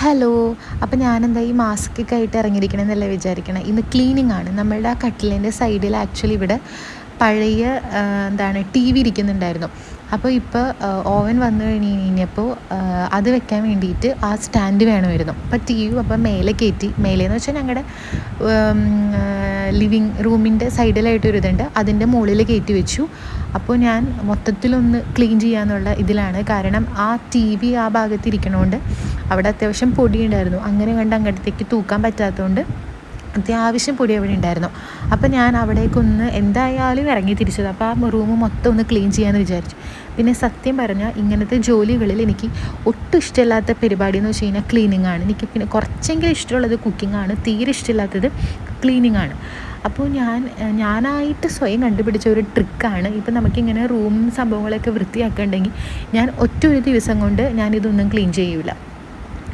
Hello. അപ്പോൾ ഞാനെന്താ ഈ മാസ്കൊക്കെ ആയിട്ട് ഇറങ്ങിയിരിക്കണമെന്നല്ല വിചാരിക്കണം. ഇന്ന് ക്ലീനിങ് ആണ്. നമ്മളുടെ ആ കട്ടിലിൻ്റെ സൈഡിൽ ആക്ച്വലി ഇവിടെ പഴയ ടി വി ഇരിക്കുന്നുണ്ടായിരുന്നു. അപ്പോൾ ഇപ്പോൾ ഓവൻ വന്നു കഴിഞ്ഞപ്പോൾ അത് വെക്കാൻ വേണ്ടിയിട്ട് ആ സ്റ്റാൻഡ് വേണമായിരുന്നു. അപ്പോൾ ടി വി അപ്പോൾ മേലെ കയറ്റി, മേലേന്ന് വെച്ചാൽ ഞങ്ങളുടെ ലിവിങ് റൂമിൻ്റെ സൈഡിലായിട്ടൊരു ഇതുണ്ട്, അതിൻ്റെ മുകളിൽ കയറ്റി വെച്ചു. അപ്പോൾ ഞാൻ മൊത്തത്തിലൊന്ന് ക്ലീൻ ചെയ്യാന്നുള്ള ഇതിലാണ്. കാരണം ആ ടി വി ആ ഭാഗത്ത് ഇരിക്കണോണ്ട് അവിടെ അത്യാവശ്യം പൊടിയുണ്ടായിരുന്നു. അങ്ങനെ കണ്ട് അങ്ങോട്ടത്തേക്ക് തൂക്കാൻ പറ്റാത്തതുകൊണ്ട് അത്യാവശ്യം പൊടി അവിടെ ഉണ്ടായിരുന്നു. അപ്പോൾ ഞാൻ അവിടേക്കൊന്ന് എന്തായാലും ഇറങ്ങി തിരിച്ചത്. അപ്പോൾ ആ റൂം മൊത്തം ഒന്ന് ക്ലീൻ ചെയ്യാമെന്ന് വിചാരിച്ചു. പിന്നെ സത്യം പറഞ്ഞാൽ ഇങ്ങനത്തെ ജോലികളിൽ എനിക്ക് ഒട്ടും ഇഷ്ടമില്ലാത്ത പരിപാടി എന്ന് വെച്ച് കഴിഞ്ഞാൽ ക്ലീനിങ് ആണ്. എനിക്ക് പിന്നെ കുറച്ചെങ്കിലും ഇഷ്ടമുള്ളത് കുക്കിംഗ് ആണ്, തീരെ ഇഷ്ടമില്ലാത്തത് ക്ലീനിങ് ആണ്. അപ്പോൾ ഞാനായിട്ട് സ്വയം കണ്ടുപിടിച്ച ഒരു ട്രിക്കാണ്. ഇപ്പം നമുക്കിങ്ങനെ റൂം സംഭവങ്ങളൊക്കെ വൃത്തിയാക്കുന്നുണ്ടെങ്കിൽ ഞാൻ ഒരു ദിവസം കൊണ്ട് ഞാനിതൊന്നും ക്ലീൻ ചെയ്യൂല.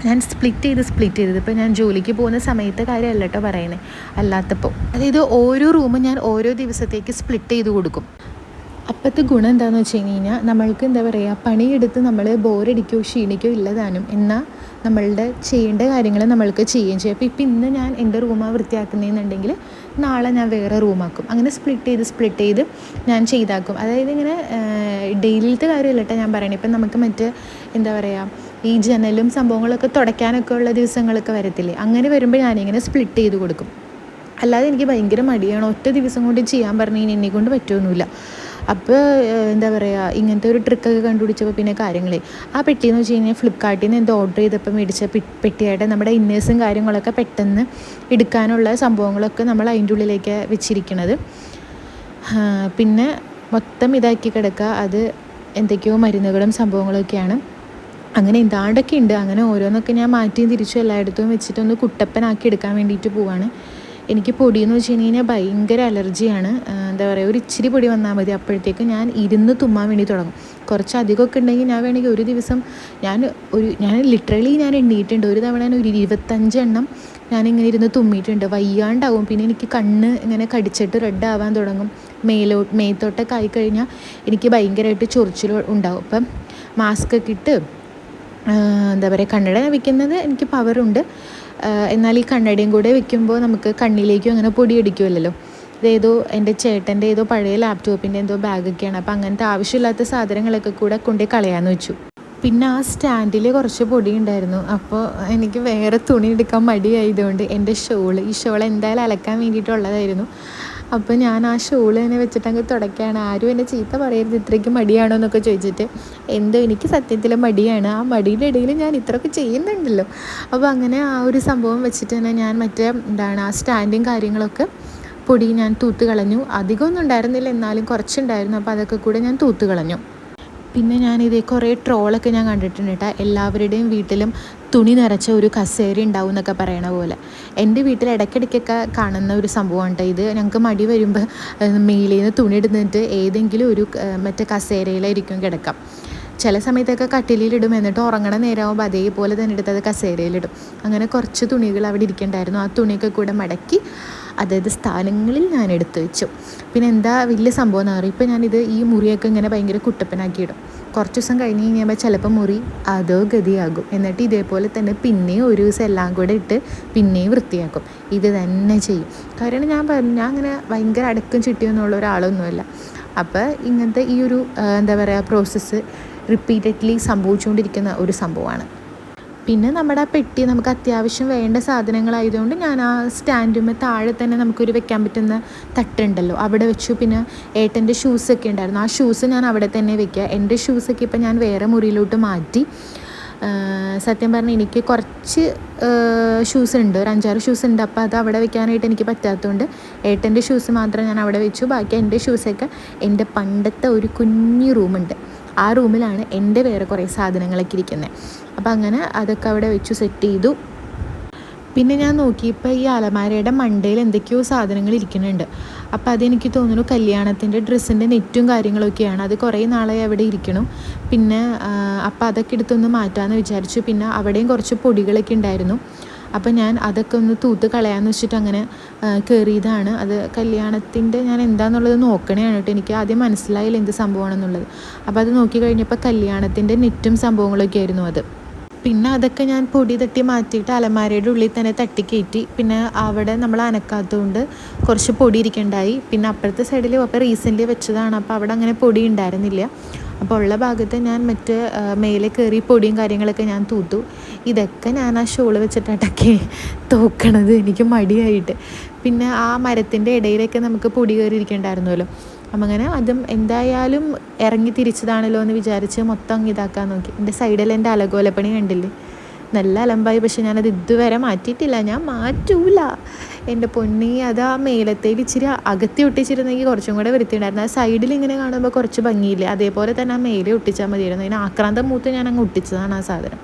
ഞാൻ സ്പ്ലിറ്റ് ചെയ്ത് ഇപ്പോൾ ഞാൻ ജോലിക്ക് പോകുന്ന സമയത്ത് കാര്യമല്ല കേട്ടോ പറയുന്നത്, അല്ലാത്തപ്പോൾ അതായത് ഓരോ റൂമും ഞാൻ ഓരോ ദിവസത്തേക്ക് സ്പ്ലിറ്റ് ചെയ്ത് കൊടുക്കും. അപ്പോഴത്തെ ഗുണം എന്താണെന്ന് വെച്ച് കഴിഞ്ഞാൽ നമ്മൾക്ക് എന്താ പറയുക, പണിയെടുത്ത് നമ്മൾ ബോറടിക്കോ ക്ഷീണിക്കോ ഇല്ലതാനും, എന്നാൽ നമ്മളുടെ ചെയ്യേണ്ട കാര്യങ്ങൾ നമ്മൾക്ക് ചെയ്യുകയും ചെയ്യും. അപ്പോൾ ഇന്ന് ഞാൻ എൻ്റെ റൂമാണ് വൃത്തിയാക്കുന്നതെന്നുണ്ടെങ്കിൽ നാളെ ഞാൻ വേറെ റൂമാക്കും. അങ്ങനെ സ്പ്ലിറ്റ് ചെയ്ത് ഞാൻ ചെയ്താക്കും. അതായത് ഇങ്ങനെ ഡെയിലിത്തെ കാര്യമല്ല കേട്ടോ ഞാൻ പറയണേ. ഇപ്പം നമുക്ക് എന്താ പറയുക, ഈ ജനലും സംഭവങ്ങളൊക്കെ തുടയ്ക്കാനൊക്കെ ഉള്ള ദിവസങ്ങളൊക്കെ വരത്തില്ലേ, അങ്ങനെ വരുമ്പോൾ ഞാനിങ്ങനെ സ്പ്ലിറ്റ് ചെയ്ത് കൊടുക്കും. അല്ലാതെ എനിക്ക് ഭയങ്കര മടിയാണ്. ഒറ്റ ദിവസം കൊണ്ട് ചെയ്യാൻ പറഞ്ഞു കഴിഞ്ഞാൽ എന്നെക്കൊണ്ട് പറ്റുമൊന്നുമില്ല. അപ്പോൾ എന്താ പറയുക, ഇങ്ങനത്തെ ഒരു ട്രിക്കൊക്കെ കണ്ടുപിടിച്ചപ്പോൾ പിന്നെ കാര്യങ്ങളെ ആ പെട്ടിയെന്ന് വെച്ച് കഴിഞ്ഞാൽ ഫ്ലിപ്കാർട്ടിൽ നിന്ന് എന്തോ ഓർഡർ ചെയ്തപ്പോൾ മേടിച്ച പെട്ടിയായിട്ട് നമ്മുടെ ഇന്നേഴ്സും കാര്യങ്ങളൊക്കെ പെട്ടെന്ന് എടുക്കാനുള്ള സംഭവങ്ങളൊക്കെ നമ്മൾ അതിൻ്റെ ഉള്ളിലേക്ക് വെച്ചിരിക്കുന്നത്. പിന്നെ മൊത്തം ഇതാക്കി കിടക്കുക, അത് എന്തൊക്കെയോ മരുന്നുകളും സംഭവങ്ങളൊക്കെയാണ്. അങ്ങനെ എന്താണ്ടൊക്കെ ഉണ്ട്. അങ്ങനെ ഓരോന്നൊക്കെ ഞാൻ മാറ്റിയും തിരിച്ചും എല്ലായിടത്തും വെച്ചിട്ടൊന്ന് കുട്ടപ്പനാക്കി എടുക്കാൻ വേണ്ടിയിട്ട് പോവാണ്. എനിക്ക് പൊടിയെന്ന് വെച്ച് കഴിഞ്ഞാൽ ഭയങ്കര അലർജിയാണ്. എന്താ പറയുക, ഒരു ഇച്ചിരി പൊടി വന്നാൽ മതി, അപ്പോഴത്തേക്ക് ഞാൻ ഇരുന്ന് തുമ്മാൻ വേണ്ടി തുടങ്ങും. കുറച്ച് അധികമൊക്കെ ഉണ്ടെങ്കിൽ ഞാൻ വേണമെങ്കിൽ ഒരു ദിവസം ഞാൻ ലിറ്ററലി ഞാൻ എണ്ണിയിട്ടുണ്ട്. ഒരു തവണ ഒരു 25 എണ്ണം ഞാനിങ്ങനെ ഇരുന്ന് തുമ്മിയിട്ടുണ്ട്. വയ്യാണ്ടാവും. പിന്നെ എനിക്ക് കണ്ണ് ഇങ്ങനെ കടിച്ചിട്ട് റെഡ് ആവാൻ തുടങ്ങും. മേത്തോട്ടൊക്കെ ആയിക്കഴിഞ്ഞാൽ എനിക്ക് ഭയങ്കരമായിട്ട് ചൊറിച്ചിൽ ഉണ്ടാവും. അപ്പം മാസ്കൊക്കെ ഇട്ട് എന്താ പറയുക, കണ്ണട വെക്കുന്നത് എനിക്ക് പവറുണ്ട്. എന്നാൽ ഈ കണ്ണടയും കൂടെ വെക്കുമ്പോൾ നമുക്ക് കണ്ണിലേക്കും അങ്ങനെ പൊടി അടിക്കുമല്ലോ. ഇതേതോ എൻ്റെ ചേട്ടൻ്റെ ഏതോ പഴയ ലാപ്ടോപ്പിൻ്റെ എന്തോ ബാഗൊക്കെയാണ്. അപ്പോൾ അങ്ങനത്തെ ആവശ്യമില്ലാത്ത സാധനങ്ങളൊക്കെ കൂടെ കൊണ്ടുപോയി കളയാമെന്ന് വെച്ചു. പിന്നെ ആ സ്റ്റാൻഡിൽ കുറച്ച് പൊടി ഉണ്ടായിരുന്നു. അപ്പോൾ എനിക്ക് വേറെ തുണി എടുക്കാൻ മടിയായതുകൊണ്ട് എൻ്റെ ഈ ഷോൾ എന്തായാലും അലക്കാൻ വേണ്ടിയിട്ടുള്ളതായിരുന്നു. അപ്പോൾ ഞാൻ ആ ഷോൾ തന്നെ വെച്ചിട്ട് അങ്ങ് തുടയ്ക്കുകയാണ്. ആരും എന്നെ ചീത്ത പറയരുത്, ഇത്രയ്ക്ക് മടിയാണോ എന്നൊക്കെ ചോദിച്ചിട്ട്. എന്തോ എനിക്ക് സത്യത്തിൽ മടിയാണ്. ആ മടിയുടെ ഇടയിൽ ഞാൻ ഇത്രയൊക്കെ ചെയ്യുന്നുണ്ടല്ലോ. അപ്പോൾ അങ്ങനെ ആ ഒരു സംഭവം വെച്ചിട്ട് തന്നെ ഞാൻ ആ സ്റ്റാൻഡും കാര്യങ്ങളൊക്കെ പൊടി ഞാൻ തൂത്ത് കളഞ്ഞു. അധികമൊന്നും ഉണ്ടായിരുന്നില്ല, എന്നാലും കുറച്ചുണ്ടായിരുന്നു. അപ്പോൾ അതൊക്കെ കൂടെ ഞാൻ തൂത്ത് കളഞ്ഞു. പിന്നെ ഞാനിതേ കുറേ ട്രോളൊക്കെ ഞാൻ കണ്ടിട്ടുണ്ട് കേട്ടോ. എല്ലാവരുടെയും വീട്ടിലും തുണി നിറച്ച ഒരു കസേര ഉണ്ടാവും എന്നൊക്കെ പറയണ പോലെ. എൻ്റെ വീട്ടിൽ ഇടയ്ക്കിടയ്ക്കൊക്കെ കാണുന്ന ഒരു സംഭവമാണ് കേട്ടോ ഇത്. ഞങ്ങൾക്ക് മടി വരുമ്പോൾ മേലിൽ നിന്ന് തുണി ഇടുന്നിട്ട് ഏതെങ്കിലും ഒരു കസേരയിലായിരിക്കും കിടക്കാം. ചില സമയത്തൊക്കെ കട്ടിലിലിടും, എന്നിട്ട് ഉറങ്ങണ നേരമാകുമ്പോൾ അതേപോലെ തന്നെ എടുത്തത് കസേരയിലിടും. അങ്ങനെ കുറച്ച് തുണികൾ അവിടെ ഇരിക്കണ്ടായിരുന്നു. ആ തുണിയൊക്കെ കൂടെ മടക്കി അതായത് സ്ഥാനങ്ങളിൽ ഞാൻ എടുത്തു വെച്ചു. പിന്നെ എന്താ വലിയ സംഭവം എന്ന് പറയും, ഇപ്പോൾ ഞാനിത് ഈ മുറിയൊക്കെ ഇങ്ങനെ ഭയങ്കര കുട്ടപ്പനാക്കിയിടും. കുറച്ച് ദിവസം കഴിഞ്ഞ് കഴിഞ്ഞാൽ ചിലപ്പോൾ മുറി അതോ ഗതിയാകും. എന്നിട്ട് ഇതേപോലെ തന്നെ പിന്നെയും ഒരു ദിവസം എല്ലാം കൂടെ ഇട്ട് പിന്നെയും വൃത്തിയാക്കും. ഇത് തന്നെ ചെയ്യും. കാരണം ഞാൻ അങ്ങനെ ഭയങ്കര അടക്കം ചിട്ടിയൊന്നുള്ള ഒരാളൊന്നുമല്ല. അപ്പോൾ ഇങ്ങനത്തെ ഈ ഒരു എന്താ പറയുക പ്രോസസ്സ് റിപ്പീറ്റഡ്ലി സംഭവിച്ചുകൊണ്ടിരിക്കുന്ന ഒരു സംഭവമാണ്. പിന്നെ നമ്മുടെ ആ പെട്ടി നമുക്ക് അത്യാവശ്യം വേണ്ട സാധനങ്ങളായതുകൊണ്ട് ഞാൻ ആ സ്റ്റാൻഡുമ്മേ താഴെ തന്നെ നമുക്കൊരു വെക്കാൻ പറ്റുന്ന തട്ടുണ്ടല്ലോ, അവിടെ വെച്ചു. പിന്നെ ഏട്ടൻ്റെ ഷൂസൊക്കെ ഉണ്ടായിരുന്നു, ആ ഷൂസ് ഞാൻ അവിടെ തന്നെ വെക്കുക. എൻ്റെ ഷൂസൊക്കെ ഇപ്പം ഞാൻ വേറെ മുറിയിലോട്ട് മാറ്റി. സത്യം പറഞ്ഞാൽ എനിക്ക് കുറച്ച് ഷൂസ് ഉണ്ട്, ഒരു 5-6 ഷൂസ് ഉണ്ട്. അപ്പോൾ അത് അവിടെ വെക്കാനായിട്ട് എനിക്ക് പറ്റാത്തതുകൊണ്ട് ഏട്ടൻ്റെ ഷൂസ് മാത്രം ഞാൻ അവിടെ വെച്ചു. ബാക്കി എൻ്റെ ഷൂസൊക്കെ എൻ്റെ പണ്ടത്തെ ഒരു കുഞ്ഞു റൂമുണ്ട്, ആ റൂമിലാണ് എൻ്റെ വേറെ കുറേ സാധനങ്ങളൊക്കെ ഇരിക്കുന്നത്. അപ്പോൾ അങ്ങനെ അതൊക്കെ അവിടെ വെച്ചു സെറ്റ് ചെയ്തു. പിന്നെ ഞാൻ നോക്കിയപ്പോൾ ഈ അലമാരയുടെ മണ്ടയിൽ എന്തൊക്കെയോ സാധനങ്ങൾ ഇരിക്കുന്നുണ്ട്. അപ്പോൾ അതെനിക്ക് തോന്നുന്നു കല്യാണത്തിൻ്റെ ഡ്രസ്സിൻ്റെ നെറ്റും കാര്യങ്ങളൊക്കെയാണ്. അത് കുറേ നാളായി അവിടെ ഇരിക്കണം. പിന്നെ അപ്പോൾ അതൊക്കെ എടുത്തൊന്ന് മാറ്റാമെന്ന് വിചാരിച്ചു. പിന്നെ അവിടെയും കുറച്ച് പൊടികളൊക്കെ ഉണ്ടായിരുന്നു. അപ്പോൾ ഞാൻ അതൊക്കെ ഒന്ന് തൂത്ത് കളയാമെന്ന് വെച്ചിട്ട് അങ്ങനെ കയറിയതാണ്. അത് കല്യാണത്തിൻ്റെ ഞാൻ എന്താണെന്നുള്ളത് നോക്കണേയാണ് കേട്ടോ. എനിക്ക് ആദ്യം മനസ്സിലായില്ല എന്ത് സംഭവമാണെന്നുള്ളത്. അപ്പോൾ അത് നോക്കി കഴിഞ്ഞപ്പോൾ കല്യാണത്തിൻ്റെ നെറ്റും സംഭവങ്ങളൊക്കെ ആയിരുന്നു അത്. പിന്നെ അതൊക്കെ ഞാൻ പൊടി തട്ടി മാറ്റിയിട്ട് അലമാരയുടെ ഉള്ളിൽ തന്നെ തട്ടിക്കയറ്റി. പിന്നെ അവിടെ നമ്മൾ അനക്കാത്തതുകൊണ്ട് കുറച്ച് പൊടി ഇരിക്കണ്ടായി. പിന്നെ അപ്പുറത്തെ സൈഡിൽ അപ്പോൾ റീസെൻ്റ്ലി വെച്ചതാണ്, അപ്പോൾ അവിടെ അങ്ങനെ പൊടി ഉണ്ടായിരുന്നില്ല. അപ്പോൾ ഉള്ള ഭാഗത്ത് ഞാൻ മേലെ കയറി പൊടിയും കാര്യങ്ങളൊക്കെ ഞാൻ തൂത്തു. ഇതൊക്കെ ഞാൻ ആ ഷോള് വെച്ചിട്ടൊക്കെ തോക്കണത് എനിക്ക് മടിയായിട്ട്. പിന്നെ ആ മരത്തിൻ്റെ ഇടയിലൊക്കെ നമുക്ക് പൊടി കയറി ഇരിക്കണ്ടായിരുന്നല്ലോ. അപ്പം അങ്ങനെ അതും എന്തായാലും ഇറങ്ങി തിരിച്ചതാണല്ലോ എന്ന് വിചാരിച്ച് മൊത്തം ഇതാക്കാൻ നോക്കി. എൻ്റെ സൈഡിൽ എൻ്റെ അലങ്കോലപ്പണി കണ്ടില്ലേ, നല്ല അലമ്പായി. പക്ഷെ ഞാനത് ഇതുവരെ മാറ്റിയിട്ടില്ല, ഞാൻ മാറ്റൂല എൻ്റെ പൊന്നി. അത് ആ മേലത്തേൽ ഇച്ചിരി അകത്തി ഒട്ടിച്ചിരുന്നെങ്കിൽ കുറച്ചും കൂടെ വൃത്തിയുണ്ടായിരുന്നു. ആ സൈഡിൽ ഇങ്ങനെ കാണുമ്പോൾ കുറച്ച് ഭംഗിയില്ലേ, അതേപോലെ തന്നെ ആ മേലെ ഒട്ടിച്ചാൽ മതിയായിരുന്നു. അതിന് ആക്രാന്തം മൂത്ത് ഞാൻ അങ്ങ് ഒട്ടിച്ചതാണ് ആ സാധനം.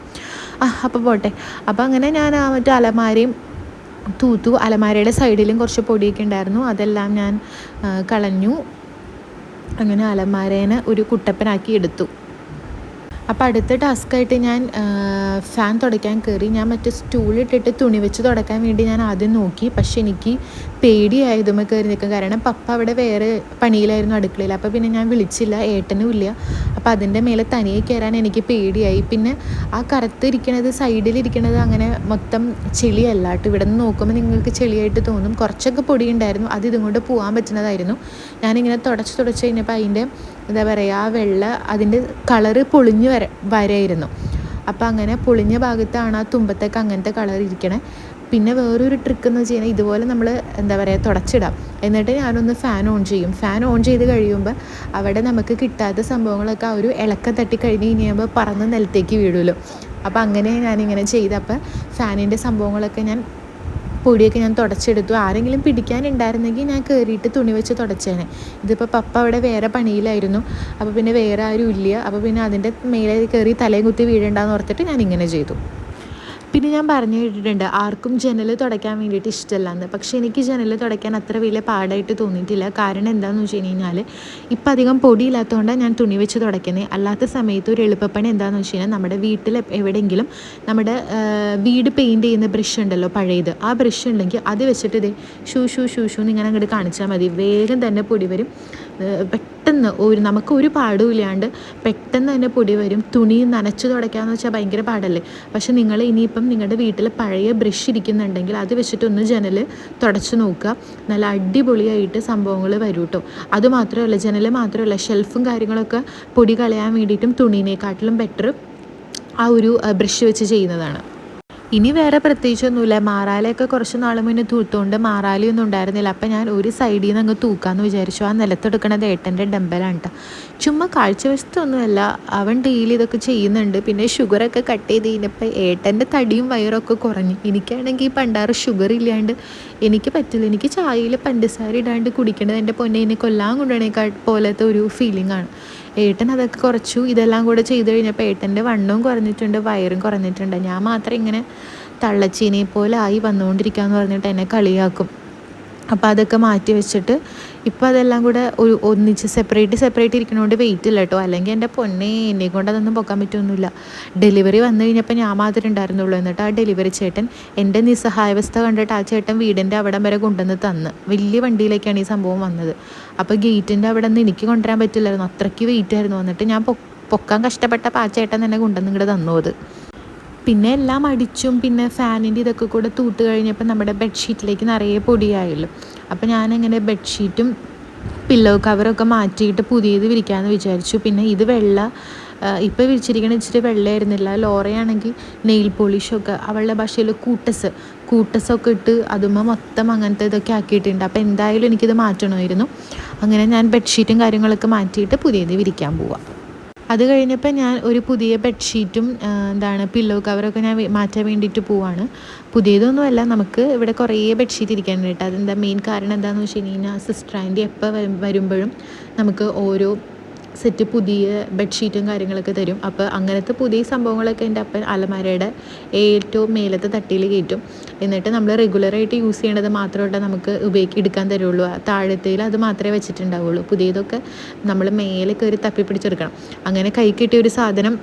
അപ്പോൾ പോട്ടെ. അപ്പോൾ അങ്ങനെ ഞാൻ ആ മറ്റേ അലമാരയും തൂത്തു. അലമാരയുടെ സൈഡിലും കുറച്ച് പൊടിയൊക്കെ ഉണ്ടായിരുന്നു, അതെല്ലാം ഞാൻ കളഞ്ഞു. അങ്ങനെ അലമാരേനെ ഒരു കുട്ടപ്പനാക്കി എടുത്തു. അപ്പോൾ അടുത്ത ടാസ്ക്കായിട്ട് ഞാൻ ഫാൻ തുടയ്ക്കാൻ കയറി. ഞാൻ മറ്റേ സ്റ്റൂളിട്ടിട്ട് തുണി വെച്ച് തുടയ്ക്കാൻ വേണ്ടി ഞാൻ ആദ്യം നോക്കി. പക്ഷെ എനിക്ക് പേടിയായതുമ്പോൾ കയറി നിൽക്കും. കാരണം പപ്പ അവിടെ വേറെ പണിയിലായിരുന്നു അടുക്കളയിൽ. അപ്പോൾ പിന്നെ ഞാൻ വിളിച്ചില്ല, ഏട്ടനും ഇല്ല. അപ്പോൾ അതിൻ്റെ മേലെ തനിയെ കയറാൻ എനിക്ക് പേടിയായി. പിന്നെ ആ കറുത്തിരിക്കണത് സൈഡിലിരിക്കണത് അങ്ങനെ മൊത്തം ചെളിയല്ല കേട്ടോ. ഇവിടെ നിന്ന് നോക്കുമ്പോൾ നിങ്ങൾക്ക് ചെളിയായിട്ട് തോന്നും. കുറച്ചൊക്കെ പൊടി ഉണ്ടായിരുന്നു, അത് ഇതും കൊണ്ട് പോകാൻ പറ്റുന്നതായിരുന്നു. ഞാനിങ്ങനെ തുടച്ച് കഴിഞ്ഞപ്പോൾ അതിൻ്റെ എന്താ പറയുക, ആ വെള്ള അതിൻ്റെ കളറ് പൊളിഞ്ഞ് വരായിരുന്നു. അപ്പോൾ അങ്ങനെ പൊളിഞ്ഞ ഭാഗത്താണ് ആ തുമ്പത്തൊക്കെ അങ്ങനത്തെ കളർ ഇരിക്കണേ. പിന്നെ വേറൊരു ട്രിക്ക് എന്ന് വെച്ച് കഴിഞ്ഞാൽ ഇതുപോലെ നമ്മൾ എന്താ പറയുക തുടച്ചിടാം. എന്നിട്ട് ഞാനൊന്ന് ഫാൻ ഓൺ ചെയ്യും. ഫാൻ ഓൺ ചെയ്ത് കഴിയുമ്പോൾ അവിടെ നമുക്ക് കിട്ടാത്ത സംഭവങ്ങളൊക്കെ ആ ഒരു ഇളക്കം തട്ടി കഴിഞ്ഞ് കഴിയുമ്പോൾ പറന്ന് നിലത്തേക്ക് വീഴുമല്ലോ. അപ്പോൾ അങ്ങനെ ഞാനിങ്ങനെ ചെയ്തപ്പോൾ ഫാനിൻ്റെ സംഭവങ്ങളൊക്കെ പൊടിയൊക്കെ ഞാൻ തുടച്ചെടുത്തു. ആരെങ്കിലും പിടിക്കാനുണ്ടായിരുന്നെങ്കിൽ ഞാൻ കയറിയിട്ട് തുണി വെച്ച് തുടച്ചേനെ. ഇതിപ്പോൾ പപ്പ അവിടെ വേറെ പണിയിലായിരുന്നു, അപ്പോൾ പിന്നെ വേറെ ആരും ഇല്ല. അപ്പോൾ പിന്നെ അതിൻ്റെ മേലെ കയറി തലയും കുത്തി വീഴണ്ടെന്ന് ഓർത്തിട്ട് ഞാൻ ഇങ്ങനെ ചെയ്തു. പിന്നെ ഞാൻ പറഞ്ഞു കേട്ടിട്ടുണ്ട് ആർക്കും ജനൽ തുടയ്ക്കാൻ വേണ്ടിയിട്ട് ഇഷ്ടമല്ലാന്ന്. പക്ഷേ എനിക്ക് ജനൽ തുടയ്ക്കാൻ അത്ര വലിയ പാടായിട്ട് തോന്നിയിട്ടില്ല. കാരണം എന്താണെന്ന് വെച്ച് കഴിഞ്ഞാൽ ഇപ്പം അധികം പൊടിയില്ലാത്തതുകൊണ്ടാണ് ഞാൻ തുണി വെച്ച് തുടയ്ക്കുന്നത്. അല്ലാത്ത സമയത്ത് ഒരു എളുപ്പപ്പണി എന്താണെന്ന് വെച്ച് കഴിഞ്ഞാൽ നമ്മുടെ വീട്ടിൽ എവിടെയെങ്കിലും നമ്മുടെ വീട് പെയിൻറ്റ് ചെയ്യുന്ന ബ്രഷ് ഉണ്ടല്ലോ പഴയത്, ആ ബ്രഷ് ഉണ്ടെങ്കിൽ അത് വെച്ചിട്ട് ഇത് ഷൂ എന്ന് ഇങ്ങനെ അങ്ങോട്ട് കാണിച്ചാൽ മതി. വേഗം തന്നെ പൊടി വരും. പെട്ടെന്ന് നമുക്ക് ഒരു പാടും ഇല്ലാണ്ട് പെട്ടെന്ന് തന്നെ പൊടി വരും. തുണി നനച്ച് തുടയ്ക്കാമെന്ന് വെച്ചാൽ ഭയങ്കര പാടല്ലേ. പക്ഷെ നിങ്ങൾ ഇനിയിപ്പം നിങ്ങളുടെ വീട്ടിൽ പഴയ ബ്രഷ് ഇരിക്കുന്നുണ്ടെങ്കിൽ അത് വെച്ചിട്ടൊന്ന് ജനൽ തുടച്ച് നോക്കുക. നല്ല അടിപൊളിയായിട്ട് സംഭവങ്ങൾ വരും കേട്ടോ. അതുമാത്രമല്ല, ജനൽ മാത്രമല്ല, ഷെൽഫും കാര്യങ്ങളൊക്കെ പൊടി കളയാൻ വേണ്ടിയിട്ടും തുണീനെക്കാട്ടിലും ബെറ്റർ ആ ഒരു ബ്രഷ് വെച്ച് ചെയ്യുന്നതാണ്. ഇനി വേറെ പ്രത്യേകിച്ചൊന്നുമില്ല. മാറാലയൊക്കെ കുറച്ച് നാൾ മുന്നേ തൂത്തുകൊണ്ട് മാറാലയൊന്നും ഉണ്ടായിരുന്നില്ല. അപ്പം ഞാൻ ഒരു സൈഡിൽ നിന്ന് അങ്ങ് തൂക്കാമെന്ന് വിചാരിച്ചു. ആ നിലത്തെടുക്കണത് ഏട്ടൻ്റെ ഡമ്പലാണ് കേട്ടോ. ചുമ്മാ കാഴ്ചവശത്തൊന്നുമല്ല, അവൻ ഡെയിലി ഇതൊക്കെ ചെയ്യുന്നുണ്ട്. പിന്നെ ഷുഗറൊക്കെ കട്ട് ചെയ്ത് കഴിഞ്ഞപ്പോൾ ഏട്ടൻ്റെ തടിയും വയറൊക്കെ കുറഞ്ഞു. എനിക്കാണെങ്കിൽ പണ്ടാറ് ഷുഗർ ഇല്ലാണ്ട് എനിക്ക് പറ്റില്ല. എനിക്ക് ചായയിൽ പഞ്ചസാര ഇടാണ്ട് കുടിക്കേണ്ടത് എൻ്റെ പൊന്നേനെ കൊല്ലാൻ കൊണ്ടുപോണേക്കാൾ പോലത്തെ ഒരു ഫീലിംഗാണ്. ഏട്ടൻ അതൊക്കെ കുറച്ചു. ഇതെല്ലാം കൂടെ ചെയ്ത് കഴിഞ്ഞപ്പോൾ ഏട്ടൻ്റെ വണ്ണവും കുറഞ്ഞിട്ടുണ്ട്, വയറും കുറഞ്ഞിട്ടുണ്ട്. ഞാൻ മാത്രം ഇങ്ങനെ തള്ളച്ചീനെ പോലെ ആയി വന്നുകൊണ്ടിരിക്കുകയെന്ന് പറഞ്ഞിട്ട് എന്നെ കളിയാക്കും. അപ്പോൾ അതൊക്കെ മാറ്റി വെച്ചിട്ട് ഇപ്പോൾ അതെല്ലാം കൂടെ ഒന്നിച്ച് സെപ്പറേറ്റ് ഇരിക്കണോണ്ട് വെയിറ്റ് ഇല്ല കേട്ടോ. അല്ലെങ്കിൽ എൻ്റെ പൊന്നെ എന്നെ കൊണ്ട് അതൊന്നും പൊക്കാൻ പറ്റുമൊന്നുമില്ല. ഡെലിവറി വന്നു കഴിഞ്ഞപ്പോൾ ഞാൻ മാത്രമേ ഉണ്ടായിരുന്നുള്ളൂ. എന്നിട്ട് ആ ഡെലിവറി ചേട്ടൻ എൻ്റെ നിസ്സഹായാവസ്ഥ കണ്ടിട്ട് ആ ചേട്ടൻ വീടിൻ്റെ അവിടം വരെ കൊണ്ടുവന്ന് തന്ന്. വലിയ വണ്ടിയിലേക്കാണ് ഈ സംഭവം വന്നത്. അപ്പോൾ ഗേറ്റിൻ്റെ അവിടെ നിന്ന് എനിക്ക് കൊണ്ടുവരാൻ പറ്റില്ലായിരുന്നു, അത്രയ്ക്ക് വെയിറ്റ് ആയിരുന്നു. എന്നിട്ട് ഞാൻ പൊക്കാൻ കഷ്ടപ്പെട്ടപ്പോൾ ആ ചേട്ടൻ തന്നെ കൊണ്ടുവന്ന് ഇങ്ങോട്ട് തന്നു അത്. പിന്നെ എല്ലാം അടിച്ചും പിന്നെ ഫാനിൻ്റെ ഇതൊക്കെ കൂടെ തൂത്ത് കഴിഞ്ഞപ്പോൾ നമ്മുടെ ബെഡ്ഷീറ്റിലേക്ക് നിറയെ പൊടിയായല്ലോ. അപ്പോൾ ഞാനങ്ങനെ ബെഡ്ഷീറ്റും പില്ലോ കവറൊക്കെ മാറ്റിയിട്ട് പുതിയത് വിരിക്കാമെന്ന് വിചാരിച്ചു. പിന്നെ ഇത് ഇപ്പോൾ വിരിച്ചിരിക്കണ ഇച്ചിരി വെള്ളമായിരുന്നില്ല. ലോറയാണെങ്കിൽ നെയിൽ പോളിഷൊക്കെ അവളുടെ ഭാഷയിൽ കൂട്ടസൊക്കെ ഇട്ട് അതുമ്പോൾ മൊത്തം അങ്ങനത്തെ ഇതൊക്കെ ആക്കിയിട്ടുണ്ട്. അപ്പോൾ എന്തായാലും എനിക്കിത് മാറ്റണമായിരുന്നു. അങ്ങനെ ഞാൻ ബെഡ്ഷീറ്റും കാര്യങ്ങളൊക്കെ മാറ്റിയിട്ട് പുതിയത് വിരിക്കാൻ പോവാം. അത് കഴിഞ്ഞപ്പോൾ ഞാൻ ഒരു പുതിയ ബെഡ്ഷീറ്റും പില്ലോ കവറൊക്കെ ഞാൻ മാറ്റാൻ വേണ്ടിയിട്ട് പോവാണ്. പുതിയതൊന്നുമല്ല, നമുക്ക് ഇവിടെ കുറേ ബെഡ്ഷീറ്റ് ഇരിക്കാനുണ്ട് കേട്ടോ. അതെന്താ മെയിൻ കാരണം എന്താണെന്ന് വെച്ച് കഴിഞ്ഞാൽ സിസ്റ്റർ ആൻറ്റി എപ്പോൾ വരുമ്പോഴും നമുക്ക് ഓരോ സെറ്റ് പുതിയ ബെഡ്ഷീറ്റും കാര്യങ്ങളൊക്കെ തരും. അപ്പോൾ അങ്ങനത്തെ പുതിയ സംഭവങ്ങളൊക്കെ എൻ്റെ അപ്പൻ അലമാരയുടെ ഏറ്റവും മേലത്തെ തട്ടിയിൽ കയറ്റും. എന്നിട്ട് നമ്മൾ റെഗുലറായിട്ട് യൂസ് ചെയ്യേണ്ടത് മാത്രമേ നമുക്ക് എടുക്കാൻ തരുള്ളൂ. താഴത്തേൽ അത് മാത്രമേ വെച്ചിട്ടുണ്ടാവുള്ളൂ. പുതിയതൊക്കെ നമ്മൾ മേലെ കയറി തപ്പി പിടിച്ചെടുക്കണം. അങ്ങനെ കൈ കിട്ടിയ ഒരു സാധനം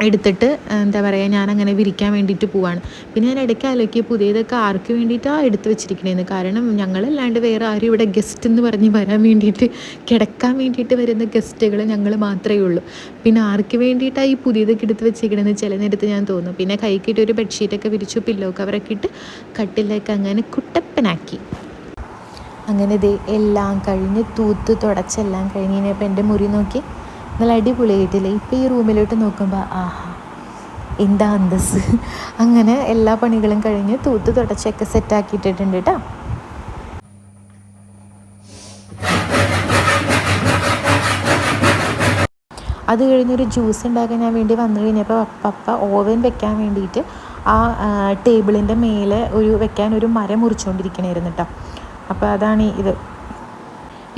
എടുത്തിട്ട് എന്താ പറയുക ഞാനങ്ങനെ വിരിക്കാൻ വേണ്ടിയിട്ട് പോവാണ്. പിന്നെ ഞാൻ ഇടയ്ക്ക് ആലോചിക്കുക പുതിയതൊക്കെ ആർക്ക് വേണ്ടിയിട്ടാണ് എടുത്ത് വെച്ചിരിക്കണേന്ന്. കാരണം ഞങ്ങളല്ലാണ്ട് വേറെ ആരും ഇവിടെ ഗസ്റ്റ് എന്ന് പറഞ്ഞ് വരാൻ വേണ്ടിയിട്ട് കിടക്കാൻ വേണ്ടിയിട്ട് വരുന്ന ഗസ്റ്റുകൾ ഞങ്ങൾ മാത്രമേ ഉള്ളൂ. പിന്നെ ആർക്ക് വേണ്ടിയിട്ടാണ് ഈ പുതിയതൊക്കെ എടുത്ത് വെച്ചിരിക്കണമെന്ന് ചില നേരത്ത് ഞാൻ തോന്നും. പിന്നെ കൈക്കിട്ട് ഒരു ബെഡ്ഷീറ്റൊക്കെ വിരിച്ചു, പില്ലോ കവറൊക്കെ ഇട്ട് കട്ടിലേക്ക് അങ്ങനെ കുട്ടപ്പനാക്കി. അങ്ങനെ ഇത് എല്ലാം കഴിഞ്ഞ് തൂത്ത് തുടച്ചെല്ലാം കഴിഞ്ഞ് കഴിഞ്ഞപ്പോൾ എൻ്റെ മുറി നോക്കി നല്ല അടിപൊളിയായിട്ടില്ലേ. ഇപ്പോൾ ഈ റൂമിലോട്ട് നോക്കുമ്പോൾ ആഹാ എന്താ അന്തസ്. അങ്ങനെ എല്ലാ പണികളും കഴിഞ്ഞ് തൂത്ത് തുടച്ചൊക്കെ സെറ്റാക്കിയിട്ടിട്ടുണ്ട് കേട്ടോ. അത് കഴിഞ്ഞൊരു ജ്യൂസ് ഉണ്ടാക്കാൻ ഞാൻ വേണ്ടി വന്നു കഴിഞ്ഞപ്പോൾ പപ്പ ഓവൻ വെക്കാൻ വേണ്ടിയിട്ട് ആ ടേബിളിൻ്റെ മേലെ വെക്കാൻ ഒരു മരം മുറിച്ചുകൊണ്ടിരിക്കണമായിരുന്നു കേട്ടോ. അപ്പോൾ അതാണ് ഇത്.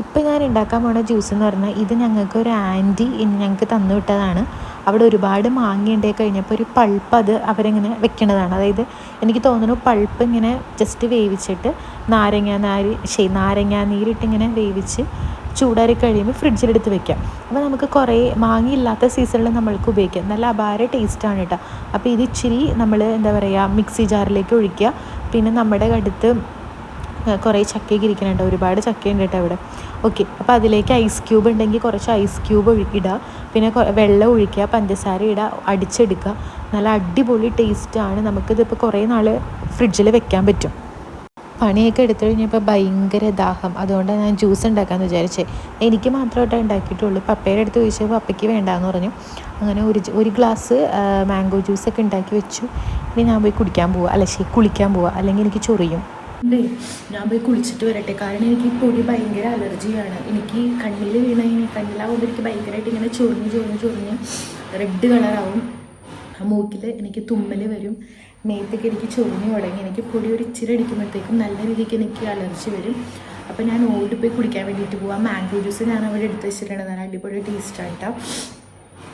ഇപ്പം ഞാൻ ഉണ്ടാക്കാൻ പോണ ജ്യൂസ് എന്ന് പറഞ്ഞാൽ ഇത് ഞങ്ങൾക്ക് ഒരു ആൻറ്റി ഞങ്ങൾക്ക് തന്നു വിട്ടതാണ്. അവിടെ ഒരുപാട് മാങ്ങ ഉണ്ടായി കഴിഞ്ഞപ്പോൾ ഒരു പൾപ്പ് അത് അവരിങ്ങനെ വെക്കണതാണ്. അതായത് എനിക്ക് തോന്നുന്നു പൾപ്പ് ഇങ്ങനെ ജസ്റ്റ് വേവിച്ചിട്ട് നാരങ്ങാനീരിട്ട് ഇങ്ങനെ വേവിച്ച് ചൂടാറി കഴിയുമ്പോൾ ഫ്രിഡ്ജിലെടുത്ത് വെക്കാം. അപ്പോൾ നമുക്ക് കുറേ മാങ്ങയില്ലാത്ത സീസണിൽ നമ്മൾക്ക് ഉപയോഗിക്കാം. നല്ല അപാര ടേസ്റ്റാണ് കേട്ടോ. അപ്പോൾ ഇത് ഇച്ചിരി നമ്മൾ എന്താ പറയുക മിക്സി ജാറിലേക്ക് ഒഴിക്കുക. പിന്നെ നമ്മുടെ അടുത്ത് കുറേ ചക്കയൊക്കെ ഇരിക്കുന്നുണ്ട്, ഒരുപാട് ചക്കയുണ്ട് കേട്ടോ അവിടെ. ഓക്കെ, അപ്പോൾ അതിലേക്ക് ഐസ് ക്യൂബ് ഉണ്ടെങ്കിൽ കുറച്ച് ഐസ് ക്യൂബ് ഇടുക. പിന്നെ വെള്ളം ഒഴിക്കുക, പഞ്ചസാര ഇടുക, അടിച്ചെടുക്കുക. നല്ല അടിപൊളി ടേസ്റ്റാണ്. നമുക്കിതിപ്പോൾ കുറേ നാൾ ഫ്രിഡ്ജിൽ വെക്കാൻ പറ്റും. പണിയൊക്കെ എടുത്തു കഴിഞ്ഞപ്പോൾ ഭയങ്കര ദാഹം, അതുകൊണ്ടാണ് ഞാൻ ജ്യൂസ് ഉണ്ടാക്കാമെന്ന് വിചാരിച്ചത്. എനിക്ക് മാത്രമായിട്ടേ ഉണ്ടാക്കിയിട്ടുള്ളൂ. പപ്പയുടെ അടുത്ത് ചോദിച്ചപ്പോൾ പപ്പയ്ക്ക് വേണ്ടാന്ന് പറഞ്ഞു. അങ്ങനെ ഒരു ഗ്ലാസ് മാംഗോ ജ്യൂസൊക്കെ ഉണ്ടാക്കി വെച്ചു. ഇനി ഞാൻ പോയി കുളിക്കാൻ പോവുക, അല്ലെങ്കിൽ എനിക്ക് ചൊറിയും. ഞാൻ പോയി കുളിച്ചിട്ട് വരട്ടെ. കാരണം എനിക്ക് പൊടി ഭയങ്കര അലർജിയാണ്. എനിക്ക് കണ്ണിൽ കണ്ണിലാവുമ്പോൾ എനിക്ക് ഭയങ്കരമായിട്ട് ഇങ്ങനെ ചൊറിഞ്ഞ് റെഡ് കളറാവും. മൂക്കിൽ എനിക്ക് തുമ്മൽ വരും, മേത്തൊക്കെ എനിക്ക് ചൊറിഞ്ഞു തുടങ്ങി. എനിക്ക് പൊടി ഒരു ഇച്ചിരി അടിക്കുമ്പോഴത്തേക്കും നല്ല രീതിക്ക് എനിക്ക് അലർജി വരും. അപ്പോൾ ഞാൻ ഓടിപ്പോയി കുടിക്കാൻ വേണ്ടിയിട്ട് പോവാം. മാംഗോ ജ്യൂസ് ഞാൻ അവിടെ എടുത്ത് വെച്ചിട്ടുണ്ട്. നല്ല അടിപൊളി ടേസ്റ്റാണ് കേട്ടോ.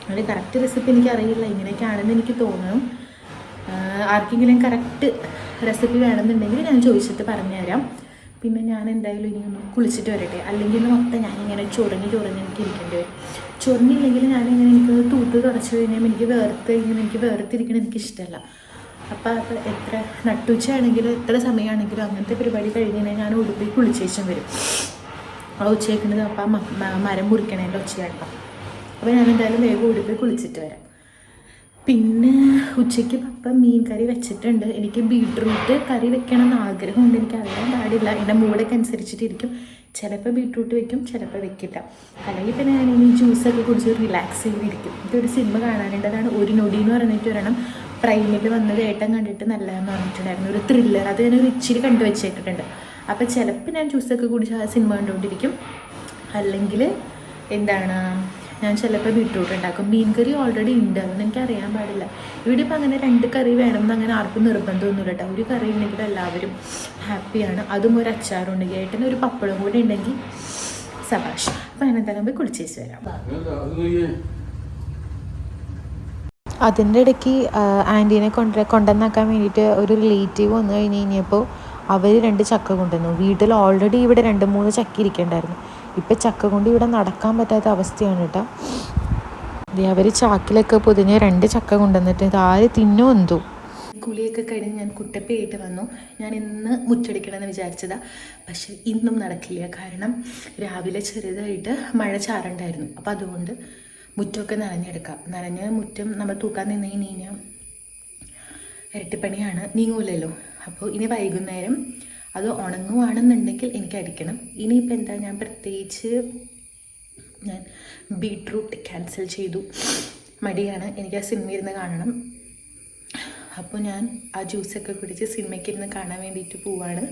അതിൻ്റെ കറക്റ്റ് റെസിപ്പി എനിക്കറിയില്ല, ഇങ്ങനെയൊക്കെയാണെന്ന് എനിക്ക് തോന്നുന്നു. ആർക്കെങ്കിലും കറക്റ്റ് റെസിപ്പി വേണമെന്നുണ്ടെങ്കിൽ ഞാൻ ചോദിച്ചിട്ട് പറഞ്ഞുതരാം. പിന്നെ ഞാൻ എന്തായാലും ഇനി ഒന്ന് കുളിച്ചിട്ട് വരട്ടെ. അല്ലെങ്കിൽ മൊത്തം ഞാനിങ്ങനെ ചൊറിഞ്ഞ് എനിക്ക് ഇരിക്കേണ്ടി വരും. ചൊറിഞ്ഞില്ലെങ്കിൽ എനിക്ക് തൂത്ത് തുടച്ച് കഴിഞ്ഞാൽ എനിക്ക് വേർത്തിരിക്കണം എനിക്കിഷ്ടമല്ല. അപ്പോൾ അത് എത്ര നട്ടുച്ചയാണെങ്കിലും എത്ര സമയമാണെങ്കിലും അങ്ങനത്തെ പരിപാടി കഴിഞ്ഞ് കഴിഞ്ഞാൽ ഞാൻ ഉടുപ്പി കുളിച്ചേച്ചും വരും. ആ ഉച്ചയ്ക്കുന്നത് അപ്പം മരം മുറിക്കണേൻ്റെ ഒച്ചയാട്ടോ. അപ്പോൾ ഞാൻ എന്തായാലും വേഗം ഉടുപ്പി കുളിച്ചിട്ട് വരാം. പിന്നെ ഉച്ചയ്ക്ക് പപ്പ മീൻ കറി വെച്ചിട്ടുണ്ട്. എനിക്ക് ബീട്രൂട്ട് കറി വെക്കണം എന്ന് ആഗ്രഹമുണ്ട്. എനിക്ക് അറിയാൻ പാടില്ല, എൻ്റെ മൂടൊക്കെ അനുസരിച്ചിട്ടിരിക്കും. ചിലപ്പോൾ ബീട്രൂട്ട് വെക്കും, ചിലപ്പോൾ വെക്കില്ല. അല്ലെങ്കിൽ പിന്നെ ഞാനിനി ജ്യൂസൊക്കെ കുടിച്ച് റിലാക്സ് ചെയ്തിരിക്കും. ഇതൊരു സിനിമ കാണാനുണ്ട്, അതാണ് ഒരു നൊടി എന്ന് പറഞ്ഞിട്ട് ഒരെണ്ണം പ്രൈമിൽ വന്നത് ഏട്ടൻ കണ്ടിട്ട് നല്ലതെന്ന് പറഞ്ഞിട്ടുണ്ടായിരുന്നു. ഒരു ത്രില്ലർ, അത് ഞാനൊരു ഇച്ചിരി കണ്ടു വെച്ചിട്ടുണ്ട്. അപ്പോൾ ചിലപ്പോൾ ഞാൻ ജ്യൂസൊക്കെ കുടിച്ച് ആ സിനിമ കണ്ടുകൊണ്ടിരിക്കും. അല്ലെങ്കിൽ ഞാൻ ചിലപ്പോൾ ബീട്രൂട്ട് ഉണ്ടാക്കും. മീൻ കറി ഓൾറെഡി ഉണ്ട്, അതൊന്നും എനിക്കറിയാൻ പാടില്ല. ഇവിടെ ഇപ്പോൾ അങ്ങനെ 2 കറി വേണമെന്ന് അങ്ങനെ ആർക്കും നിർബന്ധമൊന്നുമില്ല കേട്ടോ. ഒരു കറി ഉണ്ടെങ്കിൽ എല്ലാവരും ഹാപ്പിയാണ്. അതും ഒരു അച്ചാറുണ്ടെങ്കിൽ ഏട്ടന് ഒരു പപ്പടം കൂടി ഉണ്ടെങ്കിൽ സബാഷ്. അപ്പോൾ ഞാൻ എന്തായാലും പോയി കുളിച്ചേച്ച് വരാം. അതിൻ്റെ ഇടയ്ക്ക് ആൻറ്റീനെ കൊണ്ടുവന്നാക്കാൻ വേണ്ടിയിട്ട് ഒരു റിലേറ്റീവ് വന്നു കഴിഞ്ഞപ്പോൾ അവർ 2 ചക്ക കൊണ്ടുവന്നു. വീട്ടിൽ ഓൾറെഡി ഇവിടെ 2-3 ചക്ക ഇരിക്കണ്ടായിരുന്നു. ഇപ്പം ചക്ക കൊണ്ട് ഇവിടെ നടക്കാൻ പറ്റാത്ത അവസ്ഥയാണ് കേട്ടോ. അവർ ചാക്കിലൊക്കെ പൊതിഞ്ഞ് 2 ചക്ക കൊണ്ടുവന്നിട്ട് ഇത് ആര് തിന്നോ എന്തോ. കുളിയൊക്കെ കഴിഞ്ഞ് ഞാൻ കുട്ടപ്പയായിട്ട് വന്നു. ഞാൻ ഇന്ന് മുറ്റടിക്കണമെന്ന് വിചാരിച്ചതാണ്, പക്ഷെ ഇന്നും നടക്കില്ല. കാരണം രാവിലെ ചെറുതായിട്ട് മഴ ചാറുണ്ടായിരുന്നു. അപ്പോൾ അതുകൊണ്ട് മുറ്റമൊക്കെ നനഞ്ഞ മുറ്റം നമ്മൾ തൂക്കാൻ നിന്ന് കഴിഞ്ഞാൽ ഇരട്ടിപ്പണിയാണ്, നീങ്ങൂലല്ലോ. അപ്പോൾ ഇനി വൈകുന്നേരം അത് ഉണങ്ങുവാണെന്നുണ്ടെങ്കിൽ എനിക്ക് അടിക്കണം. ഇനിയിപ്പോൾ ഞാൻ പ്രത്യേകിച്ച് ബീട്രൂട്ട് ക്യാൻസൽ ചെയ്തു. മടിയാണ്, എനിക്ക് ആ സിനിമ ഇരുന്ന് കാണണം. അപ്പോൾ ഞാൻ ആ ജ്യൂസൊക്കെ കുടിച്ച് സിനിമയ്ക്ക് ഇരുന്ന് കാണാൻ വേണ്ടിയിട്ട് പോവാണ്.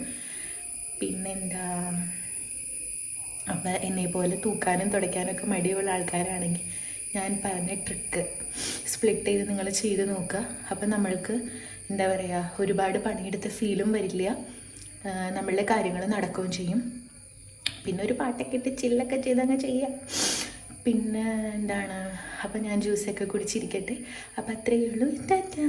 അപ്പോൾ എന്നെപ്പോലെ തൂക്കാനും തുടയ്ക്കാനൊക്കെ മടിയുള്ള ആൾക്കാരാണെങ്കിൽ ഞാൻ പറഞ്ഞ ട്രിക്ക് സ്പ്ലിറ്റ് ചെയ്ത് നിങ്ങൾ ചെയ്ത് നോക്കുക. അപ്പം നമ്മൾക്ക് ഒരുപാട് പണിയെടുത്ത ഫീലും വരില്ല, നമ്മളുടെ കാര്യങ്ങൾ നടക്കുകയും ചെയ്യും. പിന്നെ ഒരു പാട്ടൊക്കെ ഇട്ട് ചില്ലൊക്കെ ചെയ്തങ്ങ് ചെയ്യാം. പിന്നെ അപ്പം ഞാൻ ജ്യൂസൊക്കെ കുടിച്ചിരിക്കട്ടെ. അപ്പം അത്രയേ ഉള്ളൂ. ടാറ്റാ.